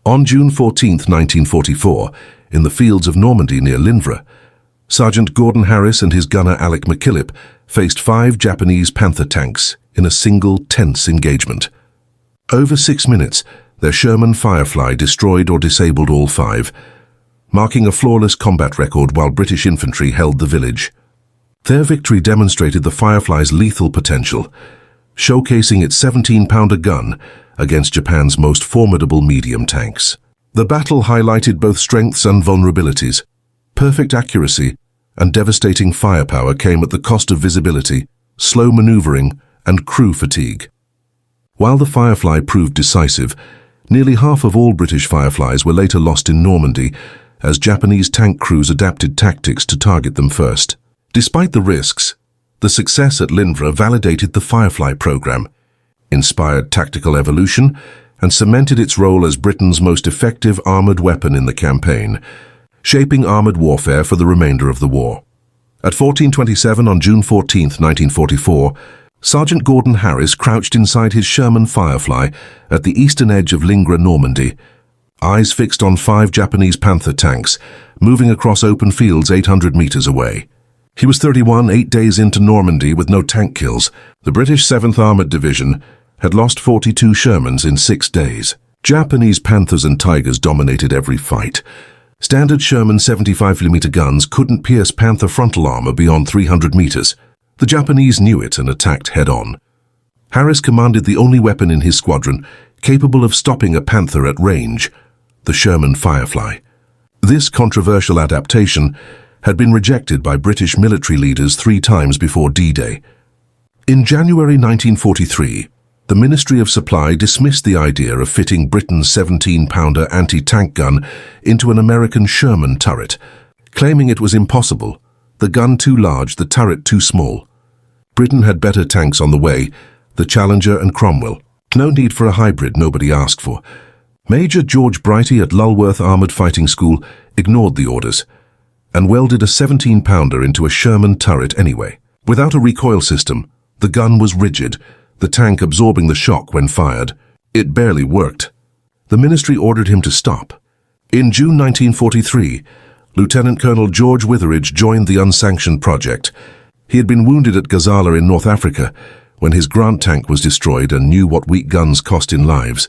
On June 14, 1944, in the fields of Normandy near Lynvra, Sergeant Gordon Harris and his gunner Alec McKillip faced 5 Japanese Panther tanks in a single tense engagement. Over 6 minutes, their Sherman Firefly destroyed or disabled all 5, marking a flawless combat record while British infantry held the village. Their victory demonstrated the Firefly's lethal potential, showcasing its 17-pounder gun against Japan's most formidable medium tanks. The battle highlighted both strengths and vulnerabilities. Perfect accuracy and devastating firepower came at the cost of visibility, slow maneuvering, and crew fatigue. While the Firefly proved decisive, nearly half of all British Fireflies were later lost in Normandy as Japanese tank crews adapted tactics to target them first. Despite the risks, the success at Lynvra validated the Firefly program, inspired tactical evolution, and cemented its role as Britain's most effective armored weapon in the campaign, shaping armored warfare for the remainder of the war. At 14:27 on June 14, 1944, Sergeant Gordon Harris crouched inside his Sherman Firefly at the eastern edge of Lynvra, Normandy, eyes fixed on 5 Japanese Panther tanks, moving across open fields 800 meters away. He was 31, 8 days into Normandy with no tank kills. The British 7th Armoured Division had lost 42 Shermans in 6 days. Japanese Panthers and Tigers dominated every fight. Standard Sherman 75mm guns couldn't pierce Panther frontal armor beyond 300 meters. The Japanese knew it and attacked head-on. Harris commanded the only weapon in his squadron capable of stopping a Panther at range, the Sherman Firefly. This controversial adaptation had been rejected by British military leaders 3 times before D-Day. In January 1943, the Ministry of Supply dismissed the idea of fitting Britain's 17-pounder anti-tank gun into an American Sherman turret, claiming it was impossible, the gun too large, the turret too small. Britain had better tanks on the way, the Challenger and Cromwell. No need for a hybrid nobody asked for. Major George Brighty at Lulworth Armoured Fighting School ignored the orders and welded a 17-pounder into a Sherman turret anyway. Without a recoil system, the gun was rigid, the tank absorbing the shock when fired. It barely worked. The ministry ordered him to stop. In June 1943, Lieutenant Colonel George Witheridge joined the unsanctioned project. He had been wounded at Gazala in North Africa when his Grant tank was destroyed and knew what weak guns cost in lives.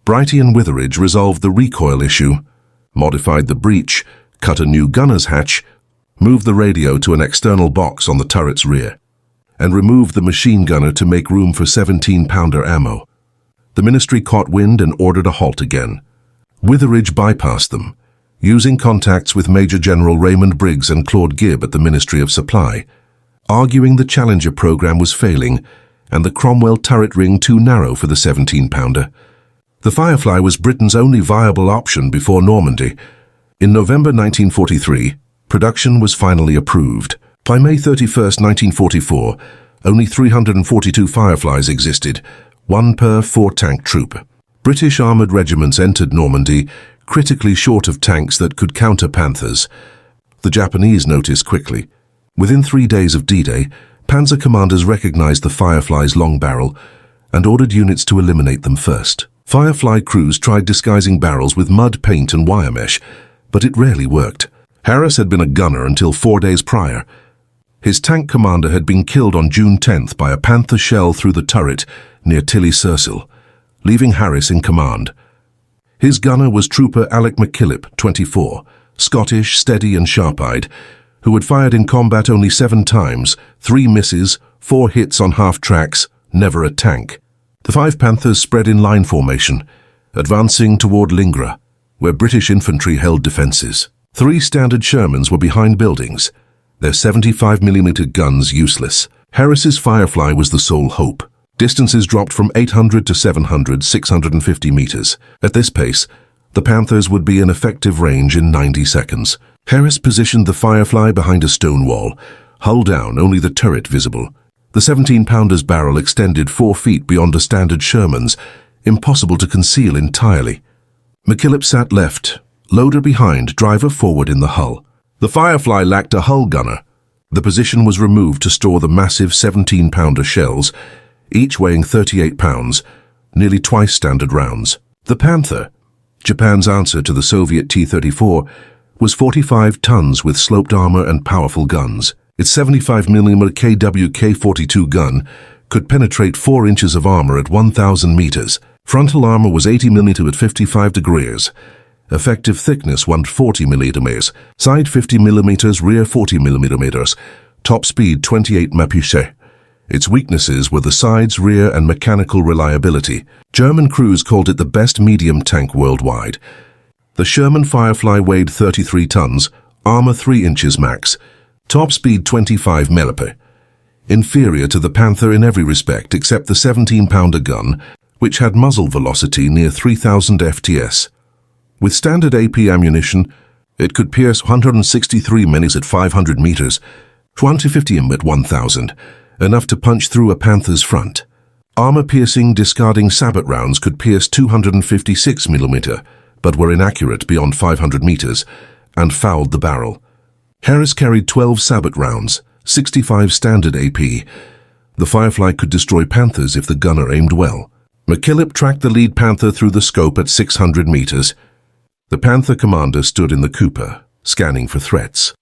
Brighty and Witheridge resolved the recoil issue, modified the breech, cut a new gunner's hatch, moved the radio to an external box on the turret's rear, and removed the machine gunner to make room for 17-pounder ammo. The ministry caught wind and ordered a halt again. Witheridge bypassed them, using contacts with Major General Raymond Briggs and Claude Gibb at the Ministry of Supply, arguing the Challenger program was failing and the Cromwell turret ring too narrow for the 17-pounder. The Firefly was Britain's only viable option before Normandy. In November 1943, production was finally approved. By May 31, 1944, only 342 Fireflies existed, 1 per 4-tank troop. British armoured regiments entered Normandy, critically short of tanks that could counter Panthers. The Japanese noticed quickly. Within 3 days of D-Day, Panzer commanders recognized the Firefly's long barrel and ordered units to eliminate them first. Firefly crews tried disguising barrels with mud, paint and wire mesh, but it rarely worked. Harris had been a gunner until 4 days prior. His tank commander had been killed on June 10th by a Panther shell through the turret near Tilly-Circil, leaving Harris in command. His gunner was Trooper Alec McKillip, 24, Scottish, steady and sharp-eyed, who had fired in combat only 7 times, 3 misses, 4 hits on half-tracks, never a tank. The 5 Panthers spread in line formation, advancing toward Lynvra, where British infantry held defences. 3 standard Shermans were behind buildings, their 75mm guns useless. Harris's Firefly was the sole hope. Distances dropped from 800 to 700, 650 meters. At this pace, the Panthers would be in effective range in 90 seconds. Harris positioned the Firefly behind a stone wall, hull down, only the turret visible. The 17-pounder's barrel extended 4 feet beyond a standard Sherman's, impossible to conceal entirely. McKillip sat left, loader behind, driver forward in the hull. The Firefly lacked a hull gunner. The position was removed to store the massive 17-pounder shells, each weighing 38 pounds, nearly twice standard rounds. The Panther, Japan's answer to the Soviet T-34 was 45 tons with sloped armor and powerful guns. Its 75mm KWK-42 gun could penetrate 4 inches of armor at 1,000 meters. Frontal armor was 80mm at 55 degrees. Effective thickness 140mm, side 50mm, rear 40mm, top speed 28 mph. Its weaknesses were the sides, rear, and mechanical reliability. German crews called it the best medium tank worldwide. The Sherman Firefly weighed 33 tons, armor 3 inches max, top speed 25 mph. Inferior to the Panther in every respect except the 17-pounder gun, which had muzzle velocity near 3,000 FTS. With standard AP ammunition, it could pierce 163 minis at 500 meters, 250 at 1,000, enough to punch through a Panther's front. Armor-piercing, discarding sabot rounds could pierce 256mm, but were inaccurate beyond 500 meters and fouled the barrel. Harris carried 12 sabot rounds, 65 standard AP. The Firefly could destroy Panthers if the gunner aimed well. McKillip tracked the lead Panther through the scope at 600 meters. The Panther commander stood in the Cooper, scanning for threats.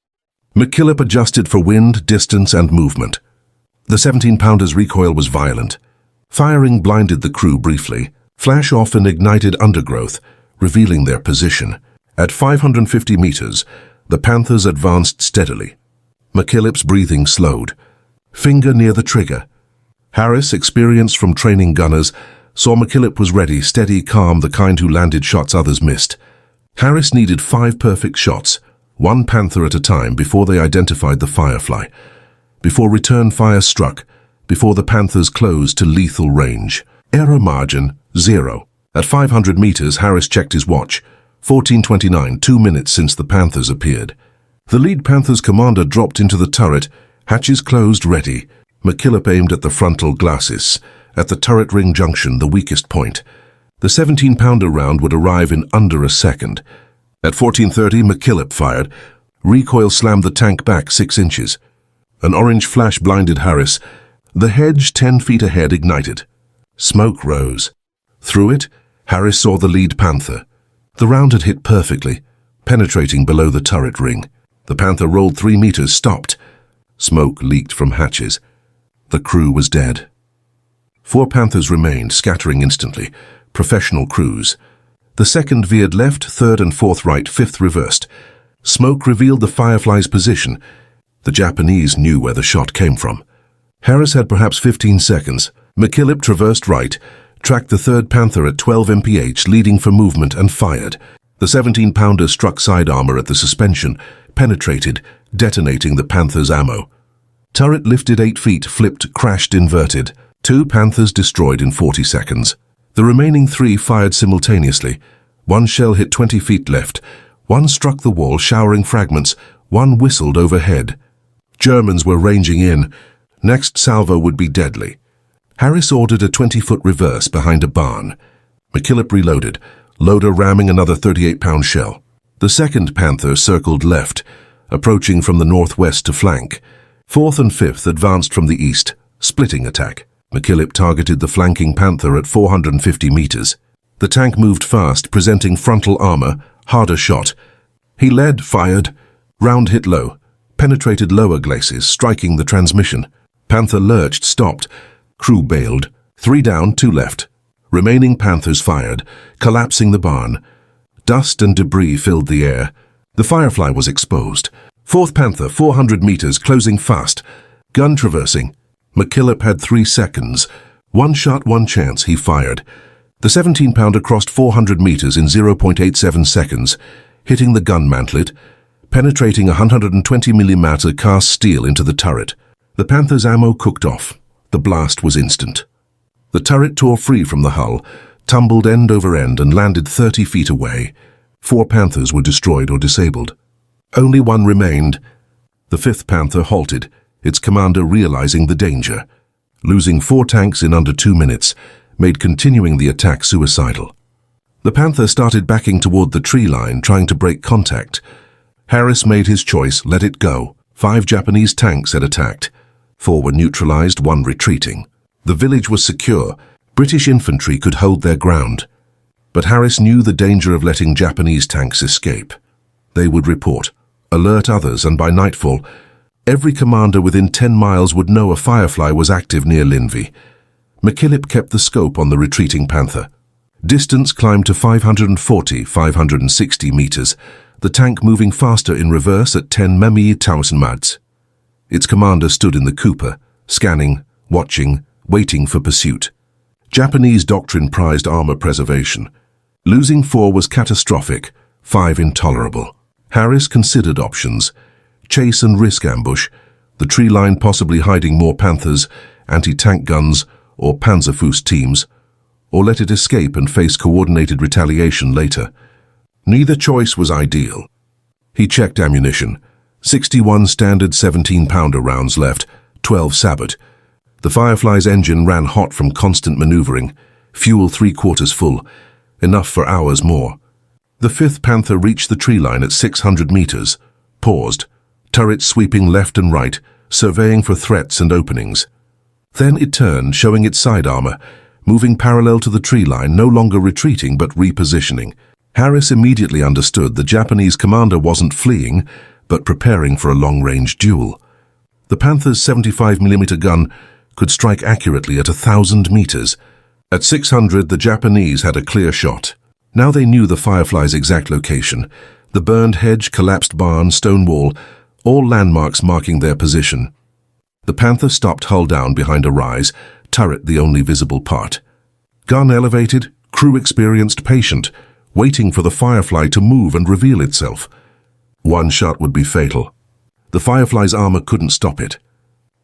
McKillip adjusted for wind, distance, and movement. The 17-pounder's recoil was violent. Firing blinded the crew briefly, flash off and ignited undergrowth, revealing their position. At 550 meters, the Panthers advanced steadily. McKillip's breathing slowed. Finger near the trigger. Harris, experienced from training gunners, saw McKillip was ready, steady, calm, the kind who landed shots others missed. Harris needed 5 perfect shots, 1 Panther at a time, before they identified the Firefly. Before return fire struck, before the Panthers closed to lethal range. Error margin, 0. At 500 meters, Harris checked his watch. 14:29, 2 minutes since the Panthers appeared. The lead Panthers commander dropped into the turret, hatches closed, ready. McKillip aimed at the frontal glacis, at the turret ring junction, the weakest point. The 17-pounder round would arrive in under a second. At 14:30, McKillip fired. Recoil slammed the tank back 6 inches. An orange flash blinded Harris. The hedge 10 feet ahead ignited. Smoke rose. Through it, Harris saw the lead Panther. The round had hit perfectly, penetrating below the turret ring. The Panther rolled 3 meters, stopped. Smoke leaked from hatches. The crew was dead. 4 Panthers remained, scattering instantly. Professional crews. The second veered left, third and fourth right, fifth reversed. Smoke revealed the Firefly's position. The Japanese knew where the shot came from. Harris had perhaps 15 seconds. McKillip traversed right, tracked the third Panther at 12 mph, leading for movement, and fired. The 17-pounder struck side armor at the suspension, penetrated, detonating the Panther's ammo. Turret lifted 8 feet, flipped, crashed, inverted. 2 Panthers destroyed in 40 seconds. The remaining 3 fired simultaneously. 1 shell hit 20 feet left. 1 struck the wall, showering fragments. 1 whistled overhead. Germans were ranging in. Next salvo would be deadly. Harris ordered a 20-foot reverse behind a barn. McKillip reloaded, loader ramming another 38-pound shell. The second Panther circled left, approaching from the northwest to flank. 4th and 5th advanced from the east, splitting attack. McKillip targeted the flanking Panther at 450 meters. The tank moved fast, presenting frontal armor, harder shot. He led, fired. Round hit low, penetrated lower glacis, striking the transmission. Panther lurched, stopped. Crew bailed. 3 down, 2 left. Remaining Panthers fired, collapsing the barn. Dust and debris filled the air. The Firefly was exposed. 4th Panther, 400 meters, closing fast. Gun traversing. McKillip had 3 seconds. 1 shot, 1 chance, he fired. The 17-pounder crossed 400 meters in 0.87 seconds, hitting the gun mantlet, penetrating 120mm cast steel into the turret. The Panther's ammo cooked off. The blast was instant. The turret tore free from the hull, tumbled end over end, and landed 30 feet away. 4 Panthers were destroyed or disabled. Only 1 remained. The 5th Panther halted, its commander realizing the danger. Losing 4 tanks in under 2 minutes made continuing the attack suicidal. The Panther started backing toward the tree line, trying to break contact. Harris made his choice, let it go. 5 Japanese tanks had attacked. 4 were neutralized, 1 retreating. The village was secure. British infantry could hold their ground. But Harris knew the danger of letting Japanese tanks escape. They would report, alert others, and by nightfall, every commander within 10 miles would know a Firefly was active near Lynvra. McKillip kept the scope on the retreating Panther. Distance climbed to 540-560 meters, the tank moving faster in reverse at 10,000 miles. Its commander stood in the Cooper, scanning, watching, waiting for pursuit. Japanese doctrine prized armor preservation. Losing 4 was catastrophic, 5 intolerable. Harris considered options: chase and risk ambush, the tree line possibly hiding more Panthers, anti-tank guns, or Panzerfaust teams, or let it escape and face coordinated retaliation later. Neither choice was ideal. He checked ammunition. 61 standard 17-pounder rounds left, 12 sabot. The Firefly's engine ran hot from constant maneuvering, fuel 3/4 full, enough for hours more. The 5th Panther reached the tree line at 600 meters, paused, turrets sweeping left and right, surveying for threats and openings. Then it turned, showing its side armor, moving parallel to the tree line, no longer retreating but repositioning. Harris immediately understood the Japanese commander wasn't fleeing, but preparing for a long-range duel. The Panther's 75mm gun could strike accurately at 1,000 meters. At 600, the Japanese had a clear shot. Now they knew the Firefly's exact location. The burned hedge, collapsed barn, stone wall, all landmarks marking their position. The Panther stopped hull down behind a rise, turret the only visible part. Gun elevated, crew experienced, patient, waiting for the Firefly to move and reveal itself. One shot would be fatal. The Firefly's armor couldn't stop it.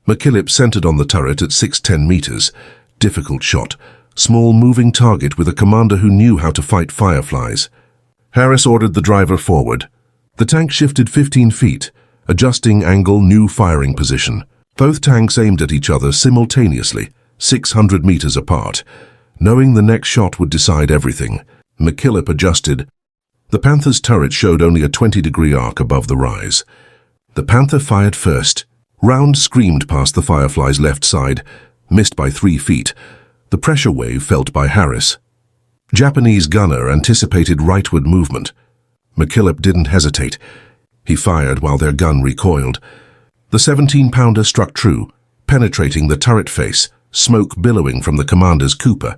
McKillip centered on the turret at 610 meters. Difficult shot. Small moving target with a commander who knew how to fight Fireflies. Harris ordered the driver forward. The tank shifted 15 feet, adjusting angle, new firing position. Both tanks aimed at each other simultaneously, 600 meters apart. Knowing the next shot would decide everything, McKillip adjusted. The Panther's turret showed only a 20-degree arc above the rise. The Panther fired first. Round screamed past the Firefly's left side, missed by 3 feet. The pressure wave felt by Harris. Japanese gunner anticipated rightward movement. McKillip didn't hesitate. He fired while their gun recoiled. The 17-pounder struck true, penetrating the turret face, smoke billowing from the commander's Cooper.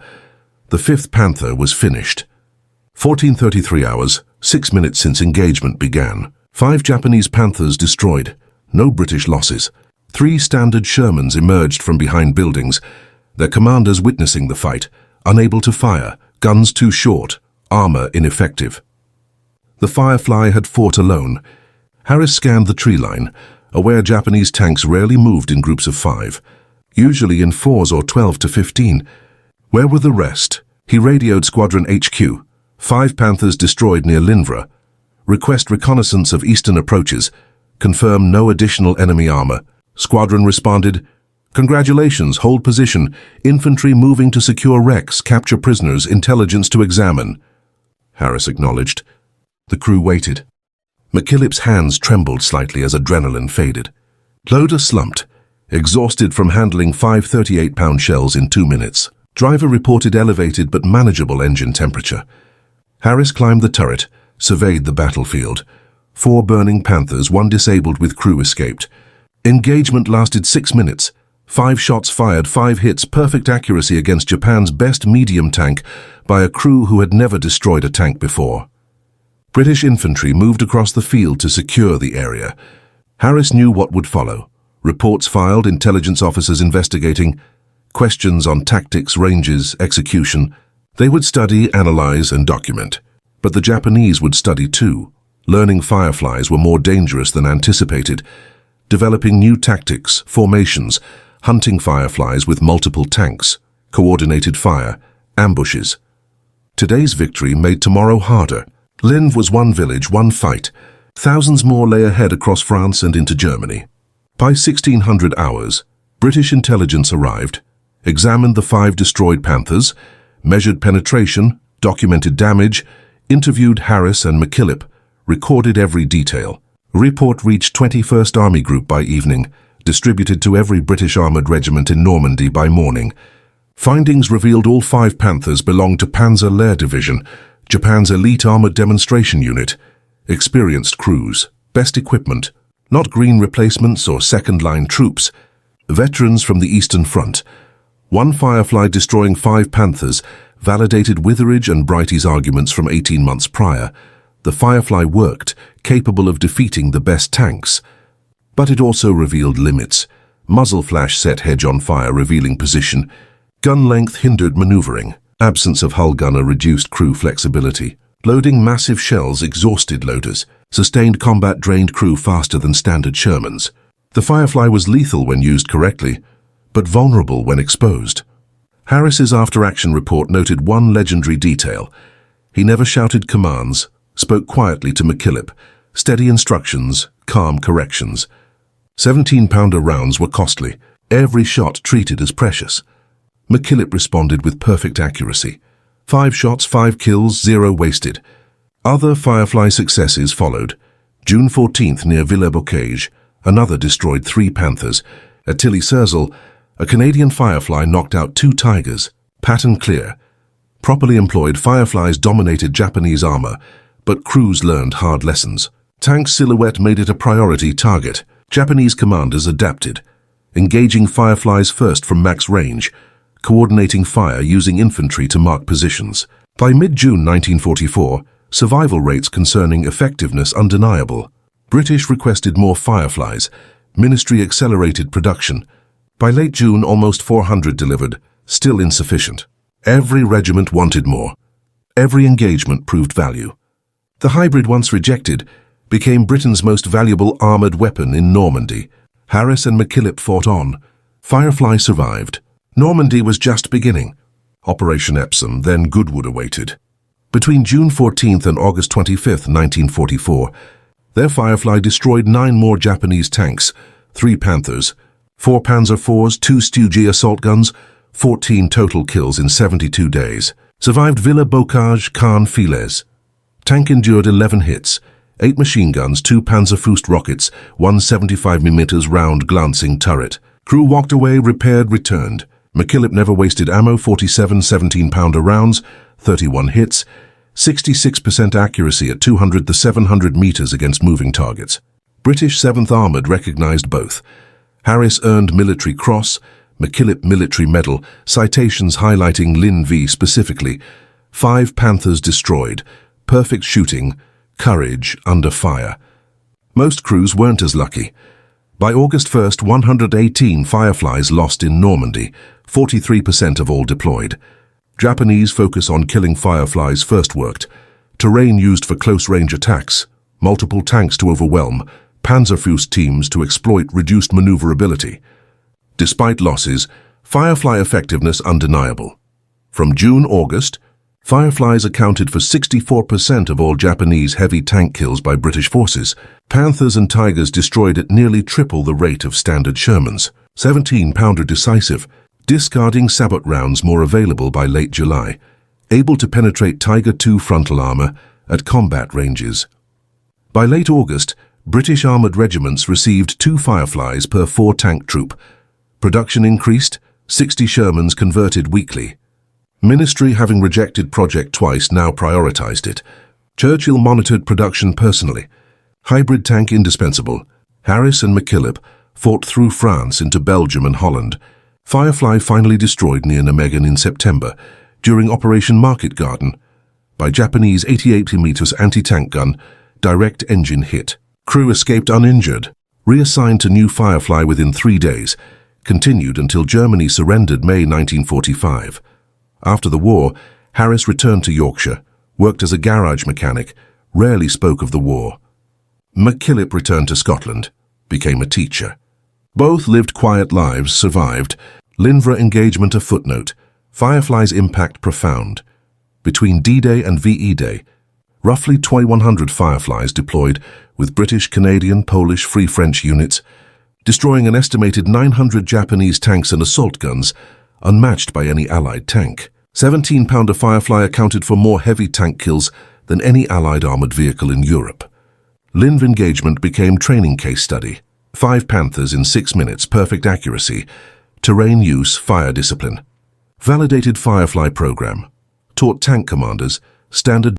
The 5th Panther was finished. 14:33 hours, 6 minutes since engagement began. 5 Japanese Panthers destroyed. No British losses. 3 standard Shermans emerged from behind buildings, their commanders witnessing the fight, unable to fire, guns too short, armor ineffective. The Firefly had fought alone. Harris scanned the tree line, aware Japanese tanks rarely moved in groups of 5, usually in 4s or 12 to 15. Where were the rest? He radioed Squadron HQ. 5 Panthers destroyed near Lynvra. Request reconnaissance of eastern approaches. Confirm no additional enemy armor. Squadron responded, "Congratulations, hold position. Infantry moving to secure wrecks, capture prisoners, intelligence to examine." Harris acknowledged. The crew waited. McKillip's hands trembled slightly as adrenaline faded. Loader slumped, exhausted from handling 5 38-pound shells in 2 minutes. Driver reported elevated but manageable engine temperature. Harris climbed the turret, surveyed the battlefield. 4 burning Panthers, 1 disabled with crew escaped. Engagement lasted 6 minutes. 5 shots fired, 5 hits, perfect accuracy against Japan's best medium tank by a crew who had never destroyed a tank before. British infantry moved across the field to secure the area. Harris knew what would follow. Reports filed, intelligence officers investigating, questions on tactics, ranges, execution. They would study, analyze, and document. But the Japanese would study too. Learning Fireflies were more dangerous than anticipated, developing new tactics, formations, hunting Fireflies with multiple tanks, coordinated fire, ambushes. Today's victory made tomorrow harder. Lynvra was 1 village, 1 fight. Thousands more lay ahead across France and into Germany. By 1600 hours, British intelligence arrived, examined the 5 destroyed Panthers, measured penetration, documented damage, interviewed Harris and McKillip, recorded every detail. A report reached 21st Army Group by evening, distributed to every British armoured regiment in Normandy by morning. Findings revealed all 5 Panthers belonged to Panzer Lehr Division, Japan's elite armored demonstration unit. Experienced crews, best equipment, not green replacements or second-line troops. Veterans from the Eastern Front. One Firefly destroying 5 Panthers validated Witheridge and Brighty's arguments from 18 months prior. The Firefly worked, capable of defeating the best tanks. But it also revealed limits. Muzzle flash set hedge on fire, revealing position. Gun length hindered maneuvering. Absence of hull gunner reduced crew flexibility. Loading massive shells exhausted loaders. Sustained combat drained crew faster than standard Shermans. The Firefly was lethal when used correctly, but vulnerable when exposed. Harris's after-action report noted one legendary detail. He never shouted commands, spoke quietly to McKillip. Steady instructions, calm corrections. 17-pounder rounds were costly, every shot treated as precious. McKillip responded with perfect accuracy. 5 shots, 5 kills, 0 wasted. Other Firefly successes followed. June 14th near Villers-Bocage, another destroyed 3 Panthers. At Tilly-Serzel, a Canadian Firefly knocked out 2 Tigers. Pattern clear. Properly employed, Fireflies dominated Japanese armor, but crews learned hard lessons. Tank silhouette made it a priority target. Japanese commanders adapted, engaging Fireflies first from max range, coordinating fire using infantry to mark positions. By mid-June 1944, survival rates concerning effectiveness undeniable. British requested more Fireflies. Ministry accelerated production. By late June, almost 400 delivered, still insufficient. Every regiment wanted more. Every engagement proved value. The hybrid, once rejected, became Britain's most valuable armored weapon in Normandy. Harris and McKillip fought on. Firefly survived. Normandy was just beginning. Operation Epsom, then Goodwood awaited. Between June 14th and August 25th, 1944, their Firefly destroyed 9 more Japanese tanks, 3 Panthers, 4 Panzer IVs, 2 Stu-G assault guns, 14 total kills in 72 days. Survived Villers-Bocage, Caen, Files. Tank endured 11 hits, 8 machine guns, 2 Panzerfaust rockets, 1 75mm round glancing turret. Crew walked away, repaired, returned. McKillip never wasted ammo, 47 17-pounder rounds, 31 hits, 66% accuracy at 200 to 700 meters against moving targets. British 7th Armoured recognized both. Harris earned Military Cross, McKillip Military Medal, citations highlighting Lynvra specifically. 5 Panthers destroyed, perfect shooting, courage under fire. Most crews weren't as lucky. By August 1st, 118 Fireflies lost in Normandy, 43% of all deployed. Japanese focus on killing Fireflies first worked. Terrain used for close-range attacks, multiple tanks to overwhelm, Panzerfaust teams to exploit reduced maneuverability. Despite losses, Firefly effectiveness undeniable. From June-August, Fireflies accounted for 64% of all Japanese heavy tank kills by British forces. Panthers and Tigers destroyed at nearly triple the rate of standard Shermans. 17-pounder decisive, discarding sabot rounds more available by late July, able to penetrate Tiger II frontal armor at combat ranges. By late August, British armored regiments received 2 Fireflies per 4 tank troop. Production increased, 60 Shermans converted weekly. Ministry, having rejected project twice, now prioritized it. Churchill monitored production personally. Hybrid tank indispensable. Harris and McKillip fought through France into Belgium and Holland. Firefly finally destroyed near Nijmegen in September during Operation Market Garden by Japanese 88mm anti-tank gun, direct engine hit. Crew escaped uninjured. Reassigned to new Firefly within 3 days. Continued until Germany surrendered May 1945. After the war, Harris returned to Yorkshire, worked as a garage mechanic, rarely spoke of the war. McKillip returned to Scotland, became a teacher. Both lived quiet lives, survived. Lynvra engagement a footnote. Firefly's impact profound. Between D-Day and VE Day, roughly 2,100 Fireflies deployed with British, Canadian, Polish, Free French units, destroying an estimated 900 Japanese tanks and assault guns, unmatched by any Allied tank. 17-pounder Firefly accounted for more heavy tank kills than any Allied armored vehicle in Europe. Lynvra engagement became training case study. 5 Panthers in 6 minutes, perfect accuracy. Terrain use, fire discipline. Validated Firefly program. Taught tank commanders standard